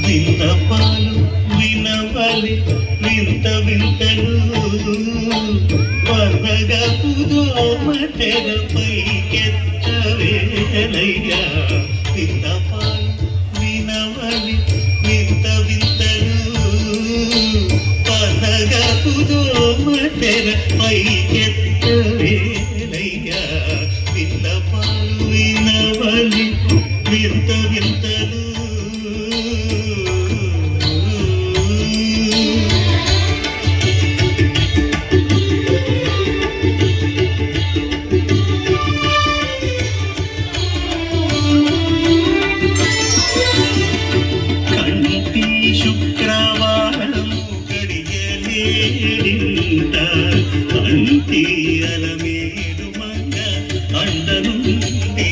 విన్నపాలు వినవలి వింత వింతలు వనగపు దోమ తెరపై కెత్తవేలయ్యా. విన్నపాలు వినవలి వింత వింతలు వనగపు దోమ తెరపై కెత్తవేలయ్యా. విన్నపాలు వినవలి వింత వింతలు శుక్రవారము గడియలేడింత అంతి అలమేడు మంగ అండనుంది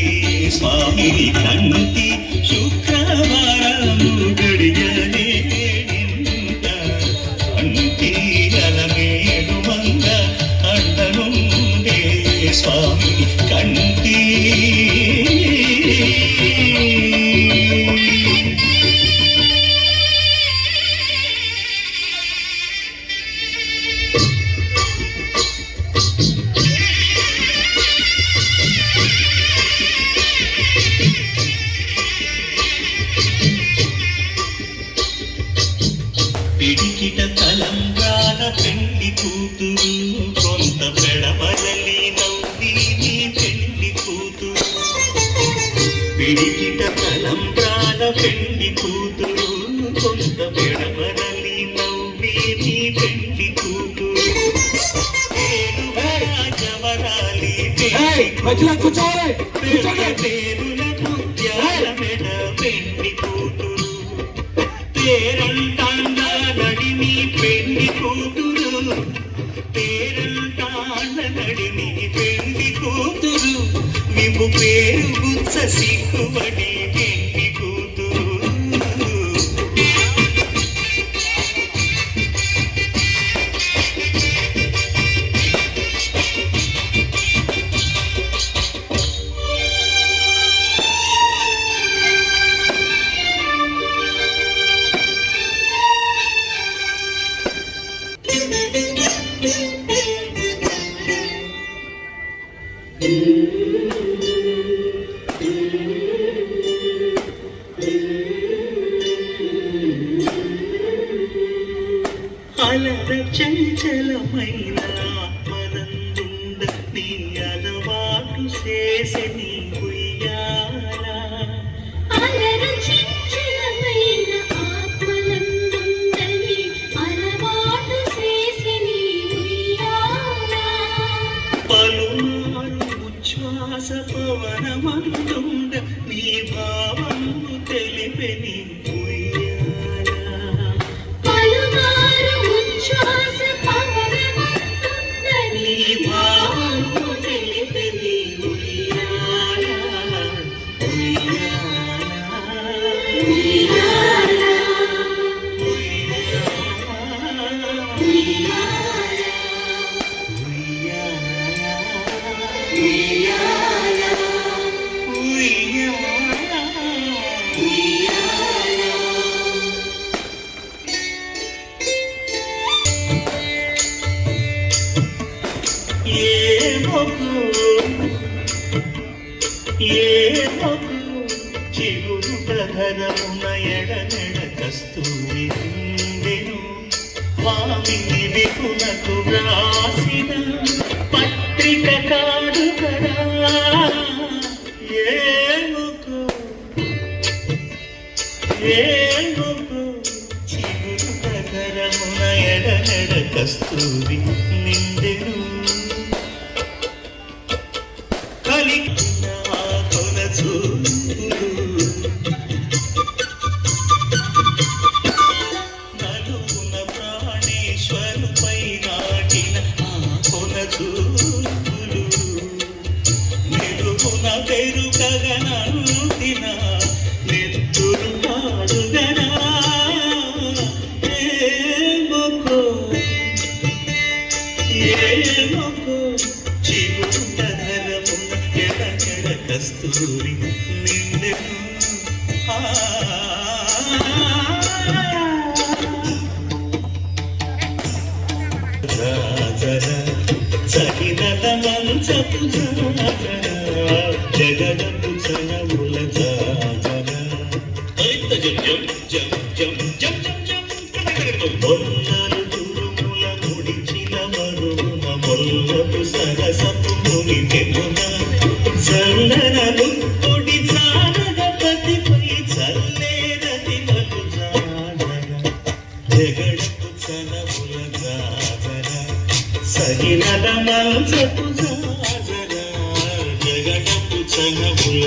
స్వామి. కంటి శుక్రవారము గడియలేడింత అంతి అలమేడు మంగ అండనుంది స్వామి. కంటి పిడికిట తలంబ్రాల పెళ్లి కూతురు కొంత పెడబడలి నవ్వి నీ పెళ్లి కూతురు. పిడికిట తలంబ్రాల పెళ్లి కూతురు కొంత పెడబడలి నవ్వి నీ పెళ్లి కూతురు. జవరాలి పేరుల ముత్యాల మెడ పెళ్లి కూతురు. పేరంటాండ నడిని పెళ్లి కూతురు. పేరంటాండ నడిని పెళ్లి కూతురు. విము పేరు గుచ్చ సిక్కుబడి పెళ్లి కూతురు. అలర చంచలమైన ఆత్మనందుండ నీ అలవాటు చేసే నీ ఉయ్యాల. అలర చంచలమైన ఆత్మనందుండ నీ అలవాటు చేసే నీ ఉయ్యాల. పలుమారు ఉచ్ఛ్వాస పవనమందుండ నీ భావము తెలిపే నీ ఉయ్యాల. పలుమారు ఉచ్ఛ్వాస పవనమందుండ నీ భావము తెలిపే నీ ఉయ్యాల. ఉయ్యాల ఉయ్యాల ఉయ్యాల ఉయ్యాల. ఏమకు చిగురుటధరమున ఎడనెడ కస్తూరి నిండెను. స్వామిని విపులకు వ్రాసిన పత్రిక కాడు కదా. ఏమకు చిగురుటధరమున ఎడనెడ కస్తూరి నిండెను. నలుగున ప్రాణేశ్వరుపై నాటిన ఆ కొన చూపులు మెరుగున పెరుగగనంటిన నెత్తురు పాడుగనా. సహినల మంచపు జగడపు చనముల మొల్లలు తురుముల ముడిచిన మరుమ మొల్లపు సరసపు మునికెమున చల్లనలు పొడి జానగపతిపై చల్లేరది మలు జగడపు చనముల సగినల మంచపు జగడపు చనముల